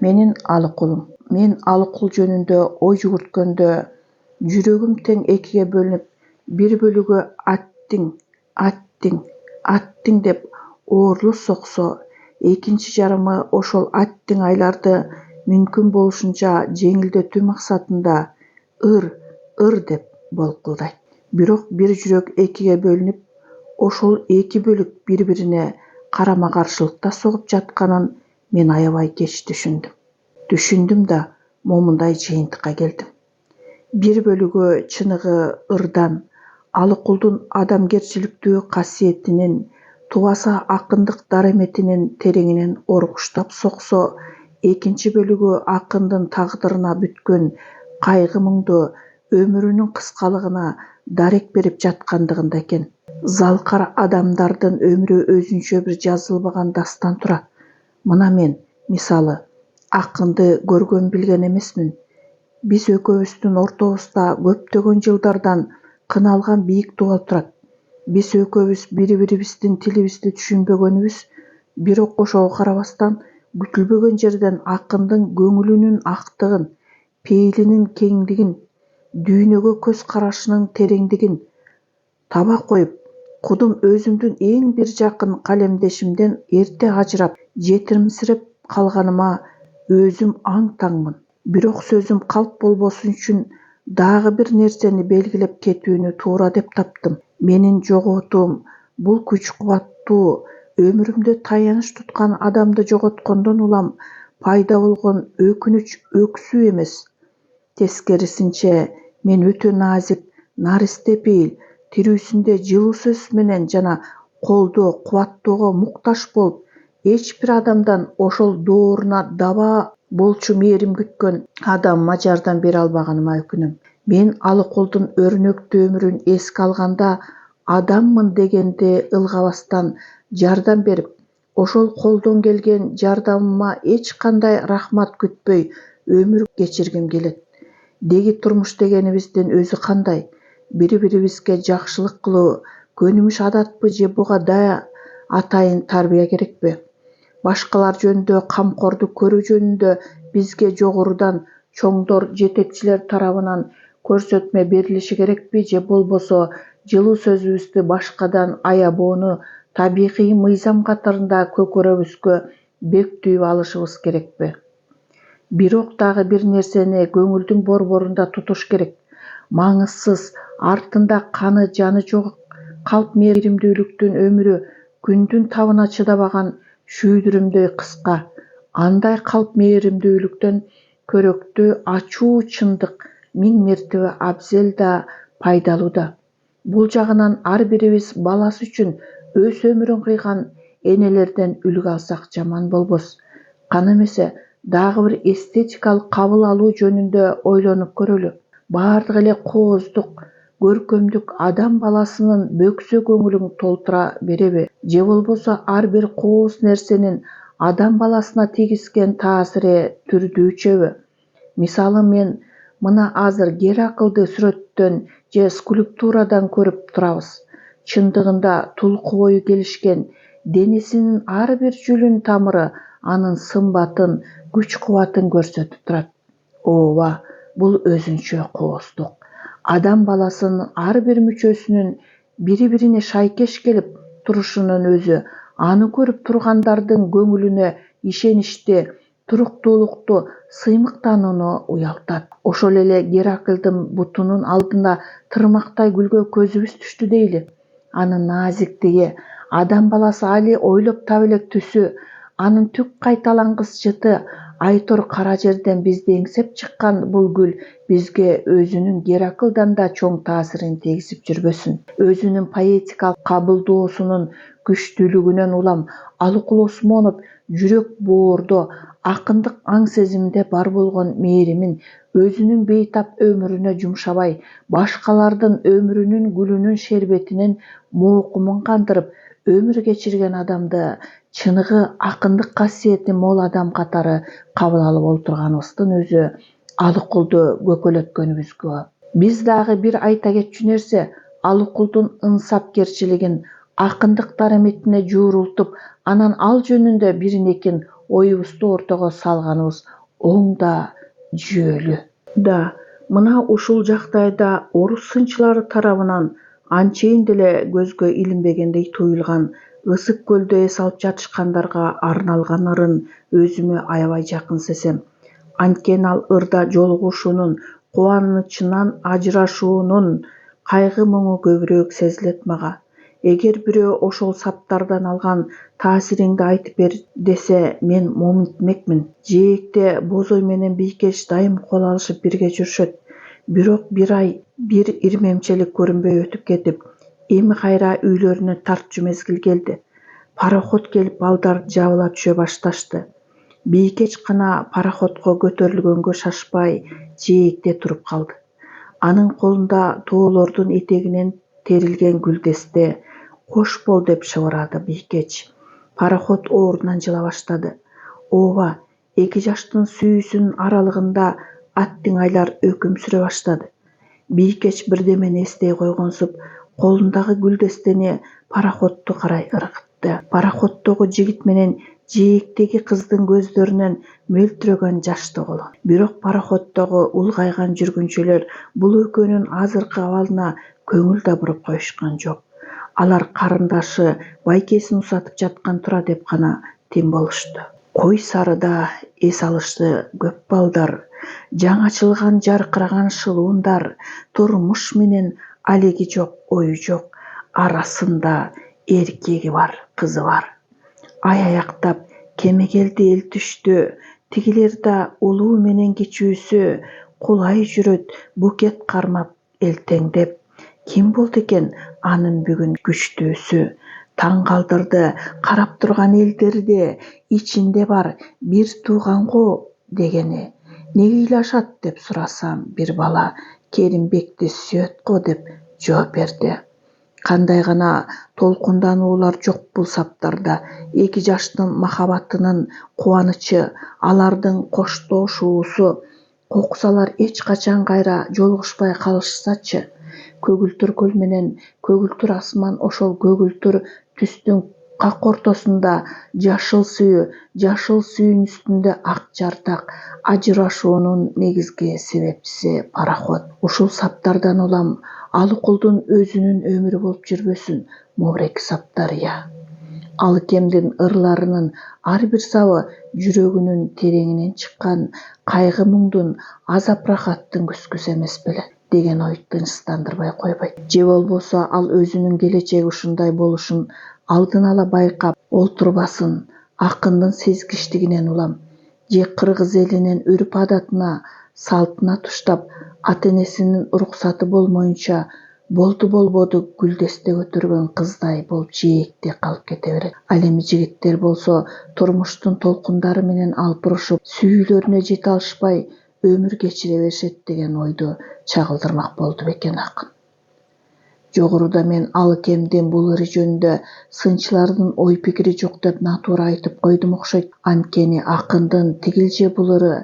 Менин Алыкулум. Мен Алыкул жөнүндө ой жүгүрткөндө жүрөгүм тең экиге бөлүнүп, бир бөлүгү аттиң деп оорлуу соксо, экинчи жарымы ошол аттиң айларды мүмкүн болушунча жеңилдетүү максатында ыр деп болкулдайт. Бирок бир жүрөк экиге бөлүнүп, ошол эки бөлүк бири-бирине карама-каршылыкта согуп жатканын мен аябай кеч түшүндүм да момундай жыйынтыкка келдим. Бир бөлүгү чыныгы ырдан, Алыкулдун адамгерчиликтүү касиетинин, тубаса акындык дараметинин тереңинен оргуштап соксо, экинчи бөлүгү акындын тагдырына бүткөн кайгы-мұңду, өмүрүнүн кыскалыгына дарек берип жаткандыгында экен. Залкар адамдардын өмүрү өзүнчө бир жазылбаган дастан турат. Мына мен, мисалы, акынды көргөн билген эмесмин. Биз экөөбүздүн ортобузда көптөгөн жылдардан кыналган бийик дубал турат. Биз экөөбүз бири-бирибиздин тилибизди түшүнбөгөнүбүз, бирок ошого карабастан күтүлбөгөн жерден акындын көңүлүнүн актыгын, пейилинин кеңдигин, дүйнөгө көз карашынын тереңдигин таба коюп, кудум өзүмдүн эң бир жакын калемдешимден эрте ажырап, жетимсирип калганыма өзүм аң-таңмын. Бирок сөзүм калп болбосун үчүн дагы бир нерсени белгилеп кетүүнү туура деп таптым. Менин жоготуум бул күч-кубаттуу, өмүрүмдө таяныч туткан адамды жоготкондон улам пайда болгон өкүнүч өксүү эмес. Тескерисинче, мен өтө назик, наристе пейил, тирүүсүндө жылуу сөз менен жана колдоо, кубаттоого муктаж болуп, эч бир адамдан ошол дооруна даба болчу мээрим күткөн адамыма жардам бере албаганыма өкүнөм. Мен Алыкулдун өрнөктүү өмүрүн эске алганда, адаммын дегенди ылгабастан жардам берип, ошол колдон келген жардамыма эч кандай рахмат күтпөй өмүр кечиргим келет. Деги турмуш дегенибиздин өзү кандай? Бири-бирибизге жакшылык кылуу көнүмүш адатпы же буга да атайын тарбия керекпи? Башкалар жөнүндө камкордук көрүү жөнүндө бизге жогорудан чоңдор, жетекчилер тарабынан көрсөтмө берилиши керекпи же болбосо жылуу сөзүбүздү башкадан аябоону табигый мыйзам катарында көкөрөбүзгө бекитип алышыбыз керекпи? Бирок дагы бир нерсени көңүлдүн борборунда тутуш керек. Маңызсыз, артында каны жаны жок калп мээримдүүлүктүн өмүрү күндүн табына чыдабаган шүйдүрүмдөй кыска. Андай калп мээримдүүлүктөн көрөктүү ачуу чындык миң мертебе абзел да, пайдалуу да. Бул жагынан ар бирибиз баласы үчүн өз өмүрүн кыйган энелерден үлгү алсак жаман болбос. Каны эмесе дагы бир эстетикалык кабыл алуу жөнүндө ойлонуп көрөлү. Баардык эле кооздук, көркөмдүк адам баласынын бөксө көңүлүн толтура береби? Же болбосо ар бир кооз нерсенин адам баласына тийгизген таасири түрдүүчөбү? Мисалы, мен мына азыр Гераклды сүрөттөн же скульптурадан көрүп турабыз. Чындыгында тулку бою келишкен, денесинин ар бир жүлүн тамыры анын сымбатын, күч-кубатын көрсөтүп турат. Ооба, бул өзүнчө кооздук. Адам баласынын ар бир мүчөсүнүн бири-бирине шайкеш келип турушунун өзү аны көрүп тургандардын көңүлүнө ишеничти, туруктуулукту, сыймыктанууну уялтат. Ошол эле Гераклдын бутунун алдына тырмактай күлгө көзүбүз түштү дейли. Анын назиктиги, адам баласы али ойлоп таба элек түсү, анын түк кайталангыс жыты, айтор кара жерден бизди эңсеп чыккан бул гүл бизге өзүнүн Гераклдан да чоң таасирин тийгизип жүрбөсүн. Өзүнүн поэтикалык кабылдоосунун күчтүүлүгүнөн улам Алыкул Осмонов жүрөк боордо, акындык аң сезимде бар болгон мээримин өзүнүн бейтап өмүрүнө жумшабай, башкалардын өмүрүнүн гүлүнүн шербетинин моокумун кандырып өмүр кечирген адамды чыныгы акындык касиети мол адам катары кабыл алып олтурганыбыздын өзү Алыкулду көкөлөткөнүбүзгө. Биз дагы бир айта кетчү нерсе, Алыкулдун ынсапкерчилигин, акындык дараметине жуурултуп, анан ал жөнүндө биринекин оюбузду ортого салганыбыз оң да жүйөлүү да. Мына ушул жагдайда орус сынчылары тарабынан анчейин деле көзгө илинбегендей туюлган Ысык көлдө эс алып жатышкандарга арналган ырын өзүмө аябай жакын сезем. Анткени ал ырда жолугушуунун, кубанычынан ажырашуунун кайгы муңу көбүрөөк сезилет мага. Эгер бирөө ошол саптардан алган таасириңди айтып бер десе, мен моминтмекмин. Жээкте Бозой менен Бийкеч дайым кол алышып бирге жүрүшөт. Бирок бир ай бир ирмемчелик көрүнбөй өтүп кетип, эми кайра үйлөрүнө тартчу мезгил келди. Пароход келип балдар жабыла түшө башташты. Бийкеч гана пароходко көтөрүлгөнгө шашпай жээкте туруп калды. Анын колунда тоолордун этегинен терилген гүлдесте. Кош бол деп шыбырады Бийкеч. Пароход ордунан жыла баштады. Ооба, 2 жаштын сүйүүсүнүн аралыгында аттиңайлар өкүм сүрө баштады. Бийкеч бирдемени эстей койгонсуп, колундагы гүлдестени пароходду карай ыргытты. Пароходдогу жигит менен жээктеги кыздын көздөрүнөн мөлтүрөгөн жашты колон. Бирок пароходдогу улгайган жүргүнчүлөр бул экөөнүн азыркы абалына көңүл да буруп коюшкан жок. Алар карындашы байкесин усатып жаткан тура деп гана тим болушту. Кой сарыда эс алышты көп балдар, жаңачылган жаркыраган шылуундар, турмуш менен алеги жок, ою жок, арасында эркеги бар, кызы бар. Ай аяктап кемегелди эл түштү, тигилер да улуу менен кичүүсү, кулай жүрөт букет кармап элтеңдеп. Ким болду экен анын бүгүн күчтүүсү? Таң калтырды карап турган элдерди, ичинде бар бир тууган го дегени. Неге ыйлашат деп сурасам, бир бала Керимбекти сүйөт го деп жооп берди. Кандай гана толкундануулар жок бул саптарда. 2 жаштын махабатынын кубанычы, алардын коштошуусу. Коксалар эч качан кайра жолугушпай калышсачы. Көгүлтүр көл менен көгүлтүр асман ошол көгүлтүр түстүн как ортосунда жашыл сүйүн үстүндө ак жартак. Ажырашуунун негизги себепчиси пароход. Ушул саптардан улам Алыкулдун өзүнүн өмүрү болуп жүрбөсүн, Мобрек Саптария. Алыкемдин ырларынын ар бир сабы жүрөгүнүн тереңинен чыккан кайгы муңдун, азап рахаттын күскүсү эмес беле деген ой тынчсыздандырбай койбойт. Же болбосо ал өзүнүн келечеги ушундай болушун алдын ала байкап олтурбасын, акындын сезгичтигинен улам. Же кыргыз элинин үрп адатына, салтына туштап, ата-энесинин уруксаты болмоюнча болду болбоду гүлдесте көтөргөн кыздай болуп жээкте калып кете берет. Ал эми жигиттер болсо турмуштун толкундары менен алпурушуп, сүйүүлөрүнө жете алышпай өмүр кечире беришет деген ойду чагылдырмак болду бекен акын. Жогоруда мен Алыкемдин бул ыры жөнүндө сынчылардын ой пикири жок деп натуура айтып койдум окшойт. Анткени акындын тигил же бул ыры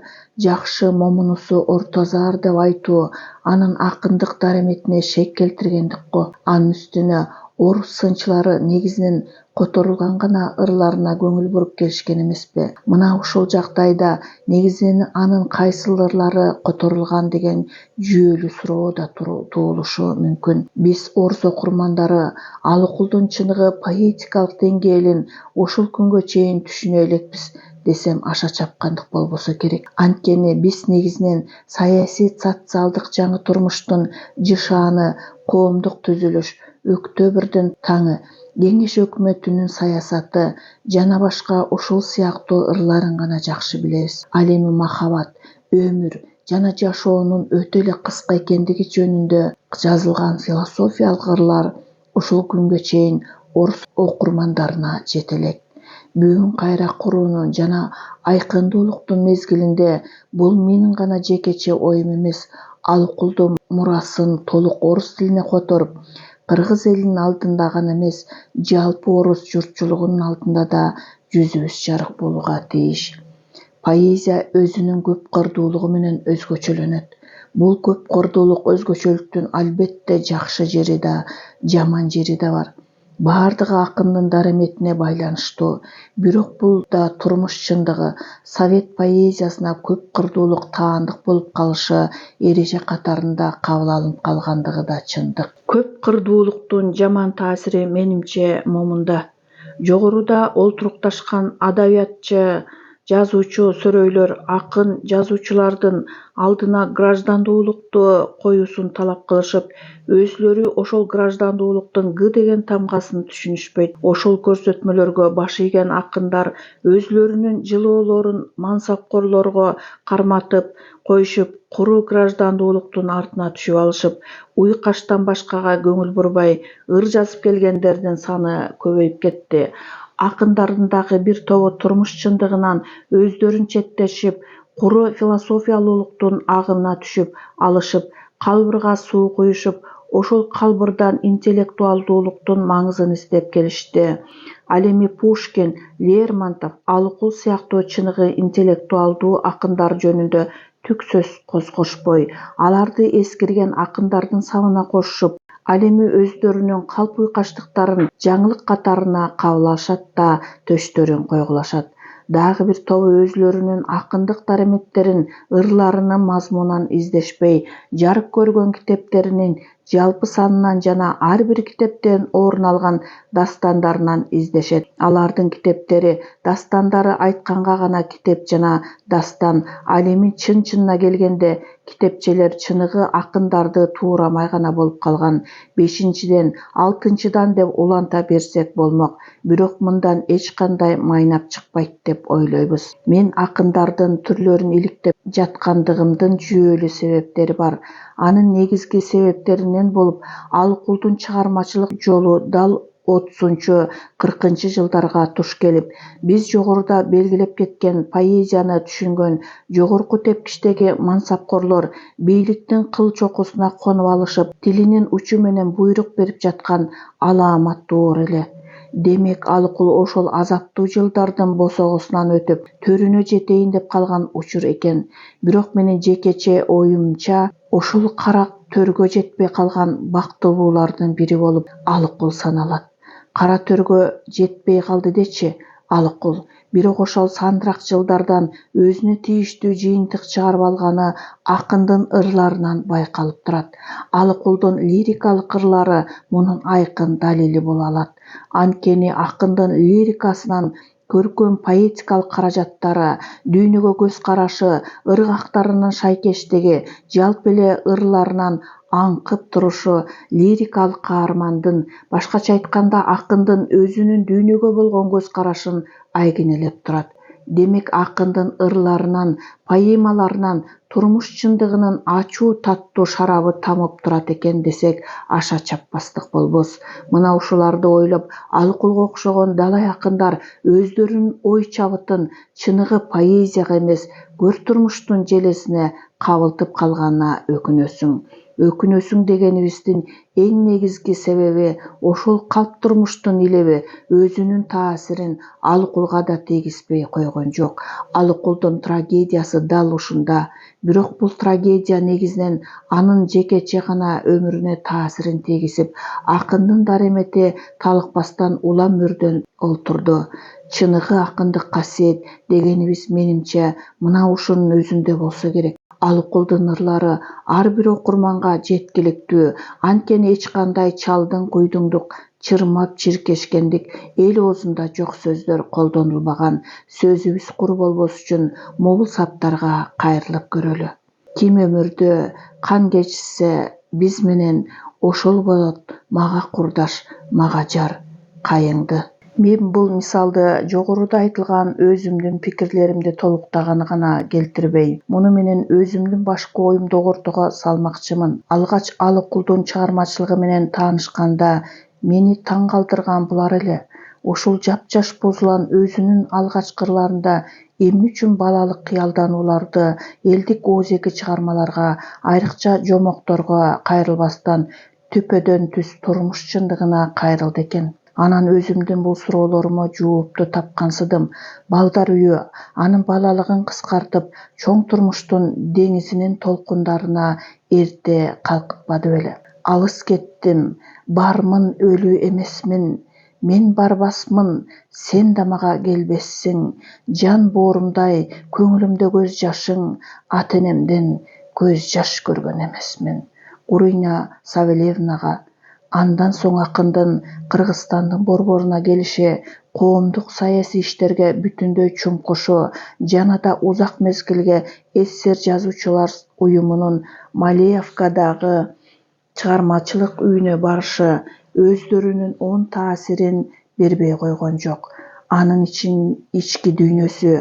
жакшы момунусу Ортозаар деп айтуу анын акындык дареметине шек келтиргендик го. Анын үстүнө орус сынчылары негизинен которулган гана ырларына көңүл буруп келишкен эмеспи? Мына ушул жагдайда негизинен анын кайсыл ырлары которулган деген жүйөлүү суроо да туулушу мүмкүн. Биз орус окурмандары Алыкулдун чыныгы поэтикалык деңгээлин ушул күнгө чейин түшүнө элекпиз десем аша чапкандык болбосо керек. Анткени биз негизинен саясий социалдык жаңы турмуштун жышааны, коомдук түзүлүш, Өктөбүрдүн таңы, Кеңеш өкмөтүнүн саясаты жана башка ушул сыяктуу ырларын гана жакшы билебиз. Ал эми махабат, өмүр жана жашоонун өтө эле кыска экендиги жөнүндө жазылган философиялык ырлар ушул күнгө чейин орус окурмандарына жете элек. Бүгүн кайра куруунун жана айкындуулуктун мезгилинде бул менин гана жекече оюм эмес, Алыкулдун мурасын толук орус тилине которуп, кыргыз элинин алдында гана эмес, жалпы орус журтчулугунун алдында да жүзүбүз жарык болууга тийиш. Поэзия өзүнүн көп кырдуулугу менен өзгөчөлөнөт. Бул көп кырдуулук, өзгөчөлүктүн албетте жакшы жери да, жаман жери да бар. Бардыгы акындын дараметине байланыштуу. Бирок бул да турмуш чындыгы. Совет поэзиясына көп кырдуулук таандык болуп калышы эреже катарында кабыл алынып калгандыгы да чындык. Көп кырдуулуктун жаман таасири менимче момунда. Жогоруда олтурукташкан адабиятчы, жазуучу сөрөйлөр акын жазуучулардын алдына граждандуулукту коюусун талап кылышып, өзүлөрү ошол граждандуулуктун Г деген тамгасын түшүнүшпөйт. Ошол көрсөтмөлөргө баш ийген акындар өзүлөрүнүн жылоолорун мансапкорлорго карматып коюшуп, куру граждандуулуктун артына түшүп алышып, уйкаштан башкага көңүл бурбай ыр жазып келгендердин саны көбөйүп кетти. Акындардын дагы бир тобу турмуш чындыгынан өздөрүн четтешип, куру философиялуулуктун агымына түшүп алышып, калбырга суу куюшуп, ошол калбырдан интеллектуалдуулуктун маңызын издеп келишти. Ал эми Пушкин, Лермонтов, Алыкул сыяктуу чыныгы интеллектуалдуу акындар жөнүндө түк сөз козгошпой, аларды эскирген акындардын сабына кошушуп, ал эми өздөрүнүн калп уйкаштыктарын жаңылык катарына кабыл алышат да төштөрүн койгулашат. Дагы бир тобу өзүлөрүнүн акындык дараметтерин ырларынын мазмунунан издешпей, жарык көргөн китептеринин жалпы санынан жана ар бир китептен орун алган дастандарынан издешет. Алардын китептери дастандары айтканга гана китеп жана дастан. Ал эми чын-чынына келгенде китепчелер чыныгы акындарды туурамай гана болуп калган. 5-ден, 6-дан деп уланта берсек болмок. Бирок мындан эч кандай майнап чыкпайт деп ойлойбуз. Мен акындардын түрлөрүн иликтеп жаткандыгымдын жүйөлүү себептери бар. Анын негизги себептеринен болуп, Алыкулдун чыгармачылык жолу дал 30-40 жылдарга туш келип, биз жогоруда белгилеп кеткен поэзияны түшүнгөн жогорку тепкичтеги мансапкорлор бийликтин кыл чокусуна конуп алышып, тилинин учу менен буйрук берип жаткан алааматтуур эле. Демек, Алыкул ошол азаптуу жылдардын босогосунан өтүп, төрүнө жетейин деп калган учур экен. Бирок менин жекече оюмча, ошол кара төргө жетпей калган бактылуулардын бири болуп Алыкул саналат. Кара төргө жетпей калды дечи Алыкул. Бирок ошол сандырак жылдардан өзүнө тийиштүү жыйынтык чыгарып алганы акындын ырларынан байкалып турат. Алыкулдун лирикалык ырлары мунун айкын далили боло алат. Анткени акындын лирикасынан көркөм поэтикалык каражаттары, дүйнөгө көз карашы, ыргактарынын шайкештиги, жалпы эле ырларынан аңкып турушу лирикалык каармандын, башкача айтканда акындын өзүнүн дүйнөгө болгон көз карашын айгинелеп турат. Демек, акындын ырларынан, поэмаларынан турмуш чындыгынын ачуу таттуу шарабы тамып турат экен десек, аша чаппастык болбос. Мына ушуларды ойлоп, Алыкулга окшогон далай акындар өздөрүнүн ой чабытын чыныгы поэзияга эмес, көр турмуштун желесине кабылтып калганына өкүнөсүң. Өкүнөсүң дегенибиздин эң негизги себеби ошол калп турмуштун илеби өзүнүн таасирин Алыкулга да тийгизбей койгон жок. Алыкулдун трагедиясы дал ушунда. Бирок бул трагедия негизинен анын жекече гана өмүрүнө таасирин тийгизип, акындын дарамети талыкпастан улам мөрдөн олтурду. Чыныгы акындык касиет дегенибиз менимче мына ушунун өзүндө болсо керек. Алыкулдун ырлары ар бир окурманга жеткиликтүү, анткени эч кандай чалдың куйдуңдук, чырмап чиркешкендик, эл оозунда жок сөздөр колдонулбаган. Сөзүбүз куру болбош үчүн могул саптарга кайрылып көрөлү. Ким өмүрдө кан кечсе биз менен, ошол болот мага курдаш, мага жар, кайыңды. Мен бул мисалды жогоруда айтылган өзүмдүн пикирлеримди толуктаганы гана келтирбей, муну менен өзүмдүн башкы оюмду ортого салмакчымын. Алгач Алыкулдун чыгармачылыгы менен таанышканда мени таң калтырган булар эле. Ушул жапжаш бузулан өзүнүн алгачкы ырларында эмне үчүн балалык кыялданууларды элдик оозеги чыгармаларга, айрыкча жомокторго кайрылбастан түпөдөн түз турмуш чындыгына кайрылды экен? Анан өзүмдүн бул суроолорума жоопту тапкансыдым. Балдар үйү анын балалыгын кыскартып, чоң турмуштун деңизинин толкундарына эрте калкытпады беле? Алыс кеттим, бармын, өлүү эмесмин. Мен барбасмын, сен да мага келбессиң, жан боорумдай көңүлүмдө көз жашың, ата энемден көз жаш көргөн эмесмин. Гурыйна Савельевнага. Андан соң акындын Кыргызстандын борборуна келиши, коомдук саясий иштерге бүтүндөй чуңкушу жана да узак мезгилге СССР жазуучулар уюмунун Малеевкадагы чыгармачылык үйүнө барышы өздөрүнүн оң таасирин бербей койгон жок. Анын ички дүйнөсү,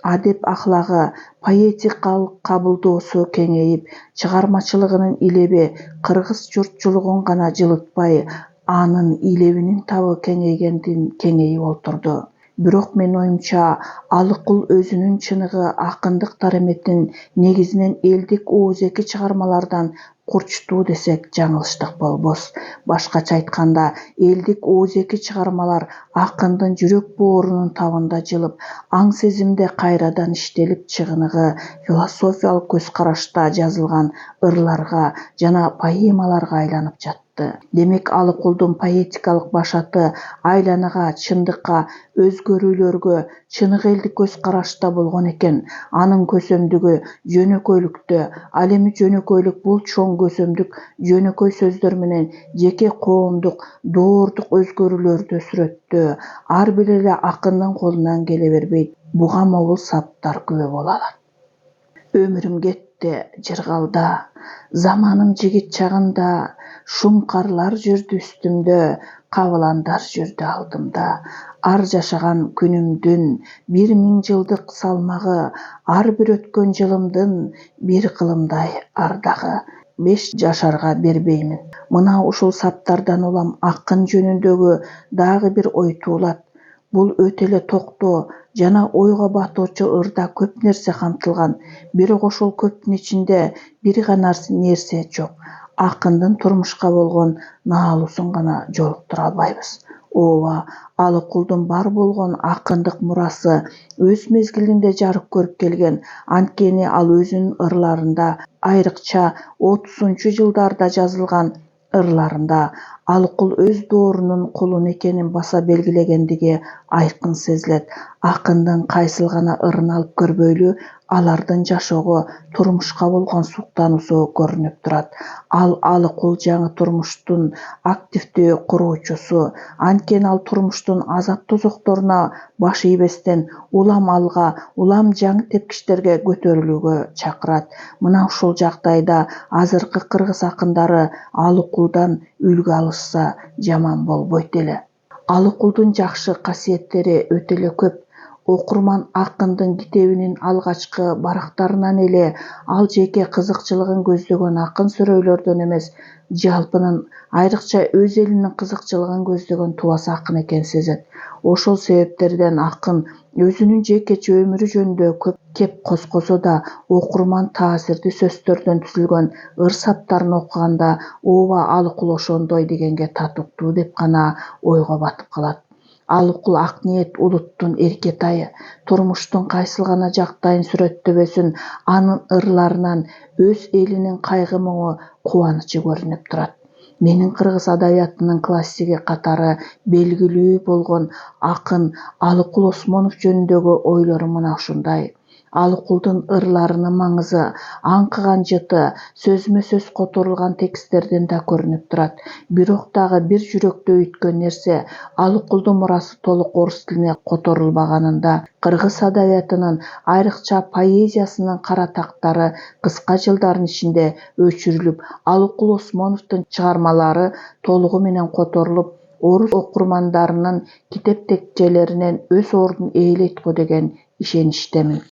адеп ахлагы, поэтикалык кабылдоосу кеңейип, чыгармачылыгынын илеби кыргыз журтчулугун гана жылытпай, анын илебинин табы кеңейгенден кеңейип олтурду. Бирок менин оюмча, Алыкул өзүнүн чыныгы акындык дараметин негизинен элдик ооз-эки чыгармалардан курчтуу десек жаңылыштык болбос. Башкача айтканда, элдик ооз-эки чыгармалар акындын жүрөк боорунун табында жылып, аң сезимде кайрадан иштелип, чыгыныгы философиялык көз карашта жазылган ырларга жана поэмаларга айланып жатты. Демек, Алыкулдун поэтикалык башаты айланага, чындыкка, өзгөрүүлөргө чыныгы элдик көз карашта болгон экен. Анын көсөмдүгү жөнөкөйлүктө. Ал эми жөнөкөйлүк бул чоң көсөмдүк жөнөкөй сөздөр менен жеке коомдук, доордук өзгөрүүлөрдү сүрөттөө. Ар бир эле акындын колунан келе бербейт. Буга могул саптар күбө боло алат. Өмүрүм кетти жыргалда, заманым жигит чагында, шуңкарлар жүрдү үстүмдө, кабыландар жүрдү алдымда. Ар жашаган күнүмдүн 1000 жылдык салмагы, ар бир өткөн жылымдын бир кылымдай ардагы. 5 жашарга бербеймин. Мына ушул саптардан улам акын жөнүндөгү дагы бир ой туулат. Бул өтө эле токтоо жана ойго батуучу ырда көп нерсе камтылган. Бирок ошол көптүн ичинде бир гана нерсе жок. Акындын турмушка болгон наалуусун гана жолуктура албайбыз. Ооба, Алыкулдун бар болгон акындык мурасы өз мезгилинде жарык көрүп келген. Анткени ал өзүнүн ырларында, айрыкча 30-жылдарда жазылган ырларында, Алыкул өз доорунун кулун экенин баса белгилегендиги айкын сезилет. Акындын кайсыл гана ырын алып көрбөйлү, алардын жашоого, турмушка болгон суктануусу көрүнүп турат. Ал Алыкул жаңы турмуштун активдүү куруучусу. Анткени ал турмуштун азап тозокторуна баш ийбестен улам алга, улам жаңы тепкичтерге көтөрүлүүгө чакырат. Мына ушул жагдайда азыркы кыргыз акындары Алыкулдан үлгү алышса жаман болбойт эле. Алыкулдун жакшы касиеттери өтө эле көп. Окурман акындын китебинин алгачкы барактарынан эле ал жеке кызыкчылыгын көздөгөн акын сүрөйлөрдөн эмес, жалпынын, айрыкча өз элинин кызыкчылыгын көздөгөн тубас акын экенин сезет. Ошол себептерден акын өзүнүн жекече өмүрү жөнүндө көп кеп коскосо да, окурман таасирдүү сөздөрдөн түзүлгөн ыр саптарын окуганда, ооба, Алыкул ошондой дегенге татыктуу деп гана ойго батып калат. Алыкул ак ниет улуттун эркетайы, турмуштун кайсыл гана жактайын сүрөттөбөсүн, анын ырларынан өз элинин кайгы муңу, кубанычы көрүнүп турат. Менин кыргыз адабиятынын классиги катары белгилүү болгон акын Алыкул Осмонов жөнүндөгү ойлорум мына ушундай. Алыкулдун ырларынын маңызы, аңкыган жыты, сөзмө сөз которулган тексттерден да көрүнүп турат. Бирок дагы бир жүрөктү өйткөн нерсе, Алыкулдун мурасы толук орус тилине которулбаганында, кыргыз адабиятынын, айрыкча поэзиясынын кара тактары кыска жылдардын ичинде өчүрүлүп, Алыкул Осмоновдун чыгармалары толугу менен которулуп, орус окурмандарынын китеп текчелеринен өз ордун ээлейт го деген ишеничтемин.